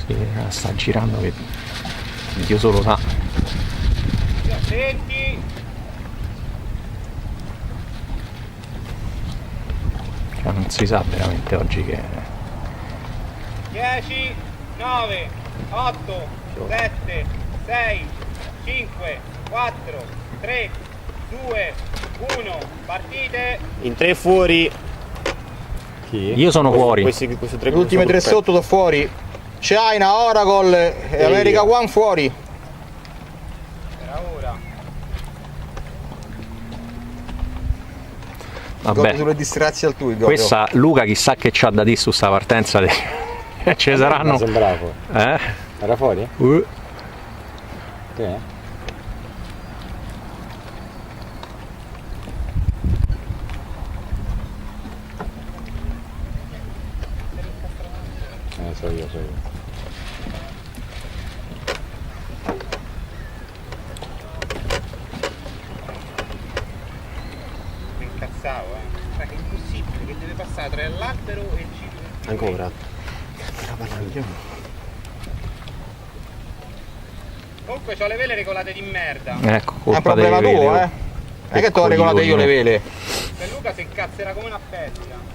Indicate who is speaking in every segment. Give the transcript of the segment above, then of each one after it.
Speaker 1: Sì, sta girando che Dio solo sa.
Speaker 2: Senti.
Speaker 1: Cioè, non si sa veramente oggi che
Speaker 2: 10, 9, 8, 7, 6, 5, 4, 3, 2, 1, partite.
Speaker 3: In 3 fuori. Chi?
Speaker 1: io sono fuori.
Speaker 3: Queste
Speaker 4: Le ultime 3 sotto sono fuori. China, Oracle e America One fuori.
Speaker 2: Era ora.
Speaker 1: Vabbè,
Speaker 4: Sulle distrazioni al tuo.
Speaker 1: questa Luca chissà che c'ha da dire su sta partenza. Ce saranno.
Speaker 3: Sembrava. Era fuori? Che? So io.
Speaker 2: Mi incazzavo, Cioè, è impossibile che deve passare tra l'albero e il cibo.
Speaker 3: Ancora?
Speaker 2: Comunque c'ho le vele regolate di merda.
Speaker 1: Ecco,
Speaker 4: È un
Speaker 1: colpa
Speaker 4: problema
Speaker 1: dei
Speaker 4: tuo,
Speaker 1: veli.
Speaker 4: Non è che te l'ho regolate io le vele.
Speaker 2: Per Luca si incazzerà come una bestia.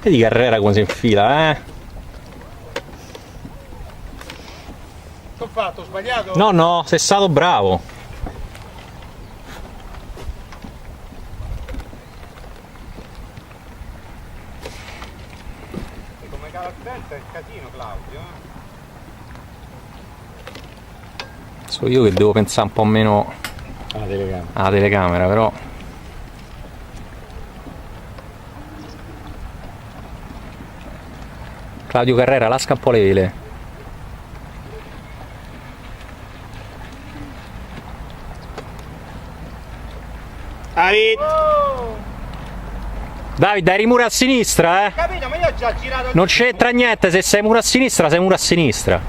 Speaker 1: Vedi Carrera come si infila,
Speaker 2: Che ho fatto? Ho sbagliato?
Speaker 1: No, sei stato bravo.
Speaker 2: E come caratteristica è il casino, Claudio.
Speaker 1: So io che devo pensare un po' meno alla telecamera, però. Claudio Carrera, lasca un po' le vele.
Speaker 3: David!
Speaker 2: Oh!
Speaker 1: Davide, eri muro a sinistra,
Speaker 2: Capito, ma io ho già girato.
Speaker 1: Non c'entra niente, se sei muro a sinistra, sei muro a sinistra.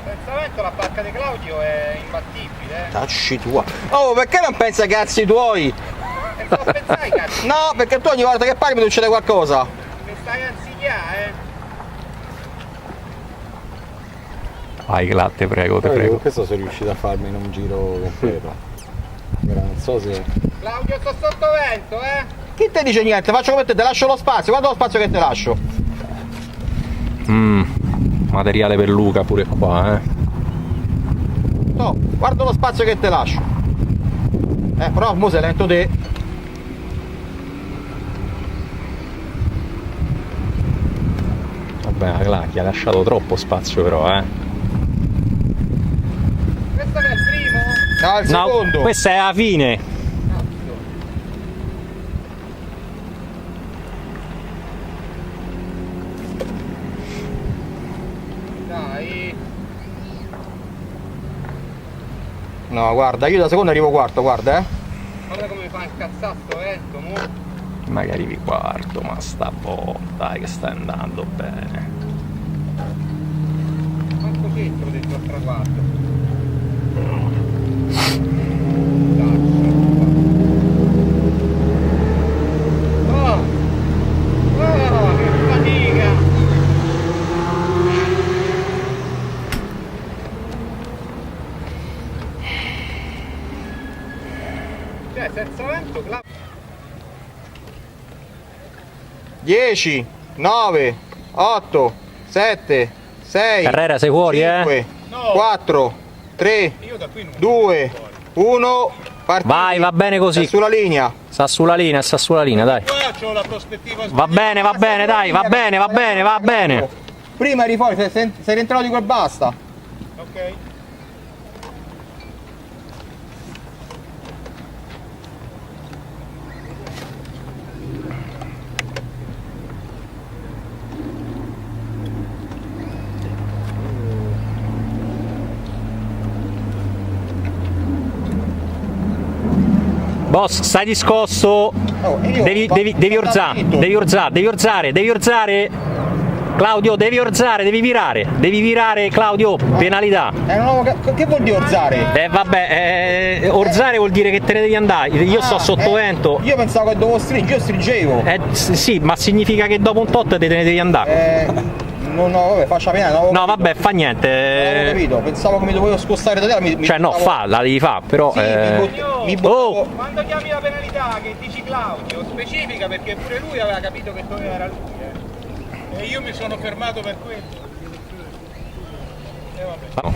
Speaker 2: Senza vento la barca di Claudio è imbattibile,
Speaker 4: Tacci tua. Oh, perché non pensa ai cazzi tuoi?
Speaker 2: E cosa pensai, cazzo?
Speaker 4: No, perché tu ogni volta che parli mi succede qualcosa.
Speaker 2: Mi stai a insidiare,
Speaker 1: Vai, Glatte, prego, te prego.
Speaker 3: Questo sono riuscito a farmi in un giro completo. Ora non so se.
Speaker 2: Claudio, sto sotto vento,
Speaker 4: Chi te dice niente? Faccio come te lascio lo spazio. Guarda lo spazio che te lascio.
Speaker 1: Materiale per Luca pure qua,
Speaker 4: No, guarda lo spazio che te lascio. Però mo sei lento te.
Speaker 1: Vabbè, Claudia, ha lasciato troppo spazio però,
Speaker 2: Questo è il primo?
Speaker 4: No, il secondo.
Speaker 1: No, questa è la fine.
Speaker 2: Dai.
Speaker 4: No, guarda, io da secondo arrivo quarto, guarda,
Speaker 2: Guarda come mi fa incazzare sto vento, mo.
Speaker 1: Magari arrivi quarto, ma stavolta dai che stai andando bene.
Speaker 2: Manco centro dentro al traguardo. Che fatica! Cioè, senza vento, Claudio.
Speaker 4: 10, 9, 8, 7, 6,
Speaker 1: Carrera, sei fuori,
Speaker 4: 5,
Speaker 2: No.
Speaker 4: 4, 3,
Speaker 2: Io da qui non
Speaker 4: 2, 1, partita.
Speaker 1: Vai, va bene così.
Speaker 4: Sulla linea.
Speaker 1: Sta sulla linea, dai.
Speaker 2: Qua c'ho la prospettiva.
Speaker 1: Va bene, dai, va bene.
Speaker 4: Prima eri fuori, sei rientrato di quel basta.
Speaker 2: Ok.
Speaker 1: Boss, stai discosto. Devi orzare. Claudio, devi orzare, devi virare, Claudio, penalità.
Speaker 4: Che vuol dire orzare?
Speaker 1: Vabbè, orzare vuol dire che te ne devi andare. Io sto sotto vento.
Speaker 4: Io pensavo che dovevo stringere, io stringevo.
Speaker 1: Sì, ma significa che dopo un tot te ne devi andare.
Speaker 4: No, vabbè, faccia pena.
Speaker 1: No, vabbè, fa niente.
Speaker 4: Non avevo capito, pensavo che mi dovevo spostare da te.
Speaker 1: Cioè, no, la devi fare, però.
Speaker 4: Sì,
Speaker 1: Oh!
Speaker 2: Quando chiami la penalità che dici Claudio, specifica perché pure lui aveva capito che era lui, E io mi sono fermato per quello. E vabbè.
Speaker 1: No.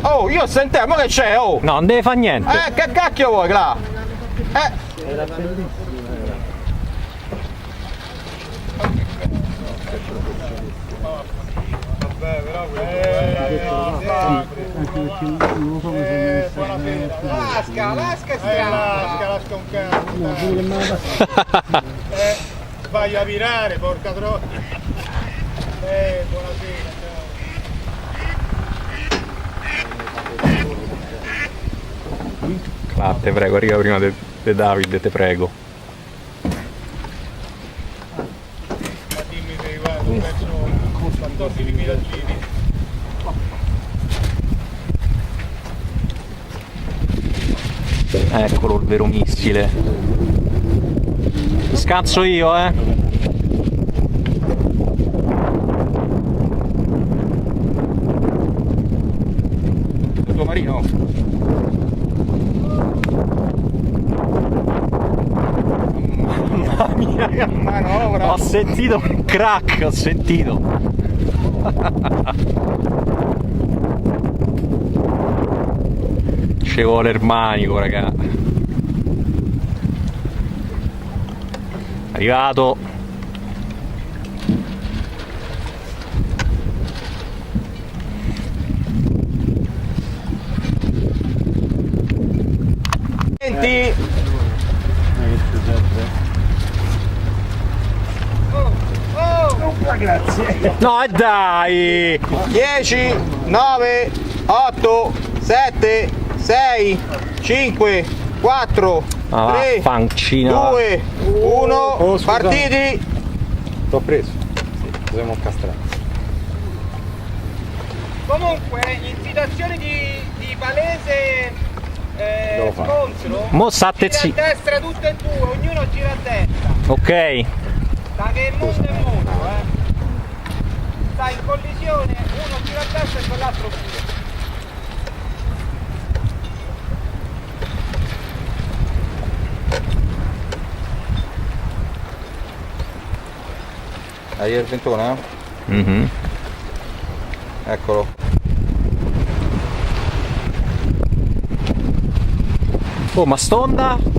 Speaker 4: Oh, io sentiamo, ma che c'è? Oh!
Speaker 1: No, non deve fare niente.
Speaker 4: Che cacchio vuoi, Cla?
Speaker 2: Vabbè, però buonasera. Lasca un cazzo. Vai a virare, porca troia. Buonasera.
Speaker 1: Te prego, arriva prima di Davide, te prego.
Speaker 2: Ma dimmi se guarda, penso 14.000 giri.
Speaker 1: Eccolo il vero missile. Scazzo io,
Speaker 4: Il tuo marino?
Speaker 1: Mamma mia, che manovra! Ho sentito un crack, ho sentito! Ci vuole il manico, raga! Arrivato!
Speaker 4: Senti!
Speaker 1: No, dai!
Speaker 4: 10, 9, 8, 7, 6, 5, 4, 3,
Speaker 1: fancina.
Speaker 4: 2, 1,
Speaker 3: Oh, scusa.
Speaker 4: partiti!
Speaker 3: T'ho preso. Sì, siamo castrati.
Speaker 2: Comunque, in situazioni di palese
Speaker 3: Devo fare.
Speaker 2: scontro,
Speaker 1: Mo state
Speaker 2: gira a destra tutte e due, ognuno gira a destra.
Speaker 1: Ok.
Speaker 2: Da che il mondo è mondo, Sta in collisione, uno gira a destra e quell'altro pure.
Speaker 4: Hai il ventone?
Speaker 1: Mhm.
Speaker 4: Eccolo.
Speaker 1: Oh, ma stonda?
Speaker 2: Non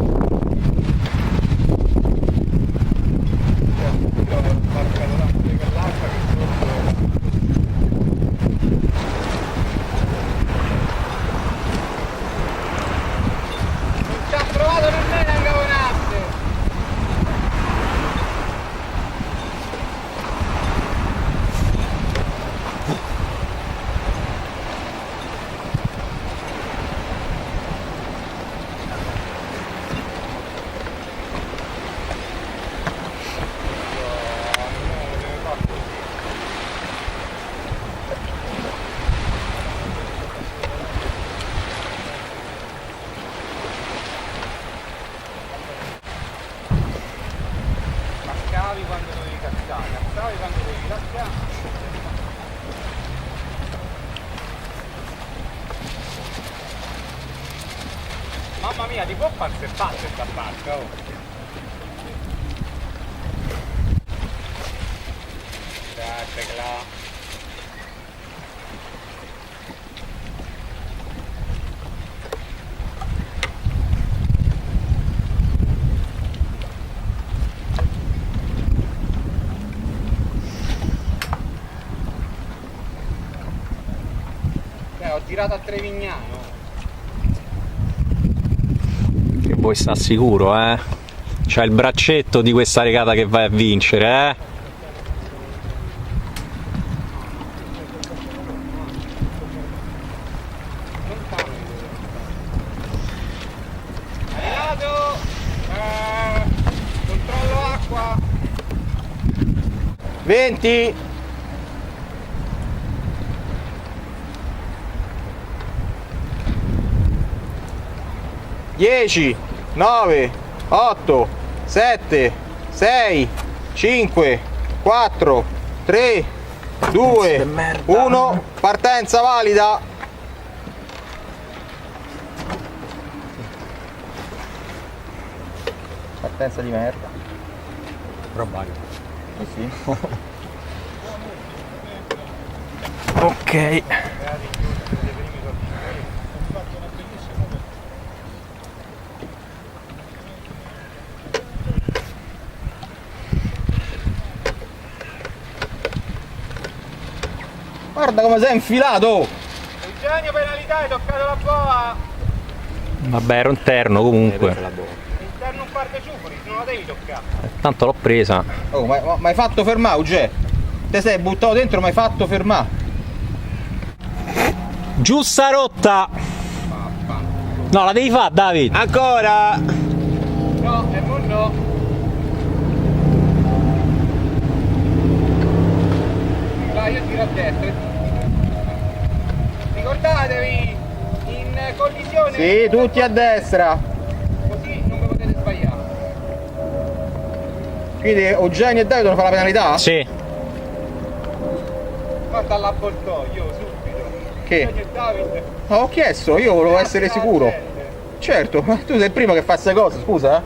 Speaker 2: ci ha provato nemmeno a incaponarsi. Cascavi quando dovevi cascare, cascavi quando dovevi cascare. Mamma mia, ti può far settare questa barca, oh. Grazie, Cla. Ho girato a Trevignano.
Speaker 1: Che vuoi sta sicuro, C'ha il braccetto di questa regata che vai a vincere, eh?
Speaker 2: Arrivato! Controllo acqua!
Speaker 4: 20. Dieci, 9, 8, 7, 6, 5, 4, 3, 2, 1, partenza valida. Partenza di merda.
Speaker 3: Probabile.
Speaker 4: Eh sì.
Speaker 1: Ok.
Speaker 4: Guarda come sei infilato!
Speaker 2: Eugenio, penalità, hai toccato la boa!
Speaker 1: Vabbè, ero interno comunque.
Speaker 2: Interno un par di ciuffoli, se non la devi toccare.
Speaker 1: Tanto l'ho presa.
Speaker 4: Oh, ma hai fatto fermare, Uge? Te sei buttato dentro, ma hai fatto fermare.
Speaker 1: Giusta rotta! No, la devi fare, David!
Speaker 4: Ancora!
Speaker 2: No, e mo no. Vai, io tiro a destra. Ricordatevi, in collisione...
Speaker 4: Sì, tutti a destra.
Speaker 2: Così non vi potete sbagliare.
Speaker 4: Quindi Eugenio e Davide devono fare la penalità?
Speaker 1: Sì.
Speaker 2: Guarda all'avvoltoio, subito.
Speaker 4: Che?
Speaker 2: Eugenio e Davide.
Speaker 4: No, ho chiesto, io volevo essere sicuro. Certo, ma tu sei il primo che fa queste cose, scusa?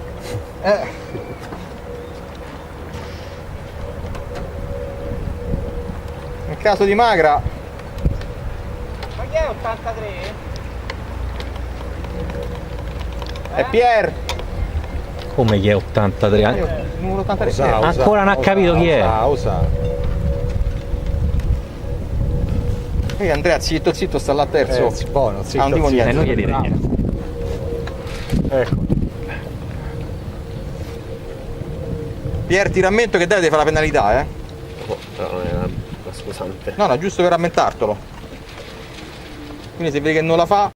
Speaker 4: Nel caso di Magra,
Speaker 2: Ma chi è 83?
Speaker 4: è Pier.
Speaker 1: Come chi è 83 anni?
Speaker 4: Numero 83.
Speaker 3: Osa, osa,
Speaker 1: Ancora non ha capito chi è.
Speaker 3: Osa.
Speaker 4: Ehi Andrea, zitto zitto, sta là terzo.
Speaker 3: Buono,
Speaker 4: Ah, non dico niente.
Speaker 1: non gli dire niente.
Speaker 3: Ecco.
Speaker 4: Pier, ti rammento che Davide fa la penalità, eh?
Speaker 3: Però non è una scusante.
Speaker 4: No, no, giusto per rammentartelo. Quindi se vedi che non la fa,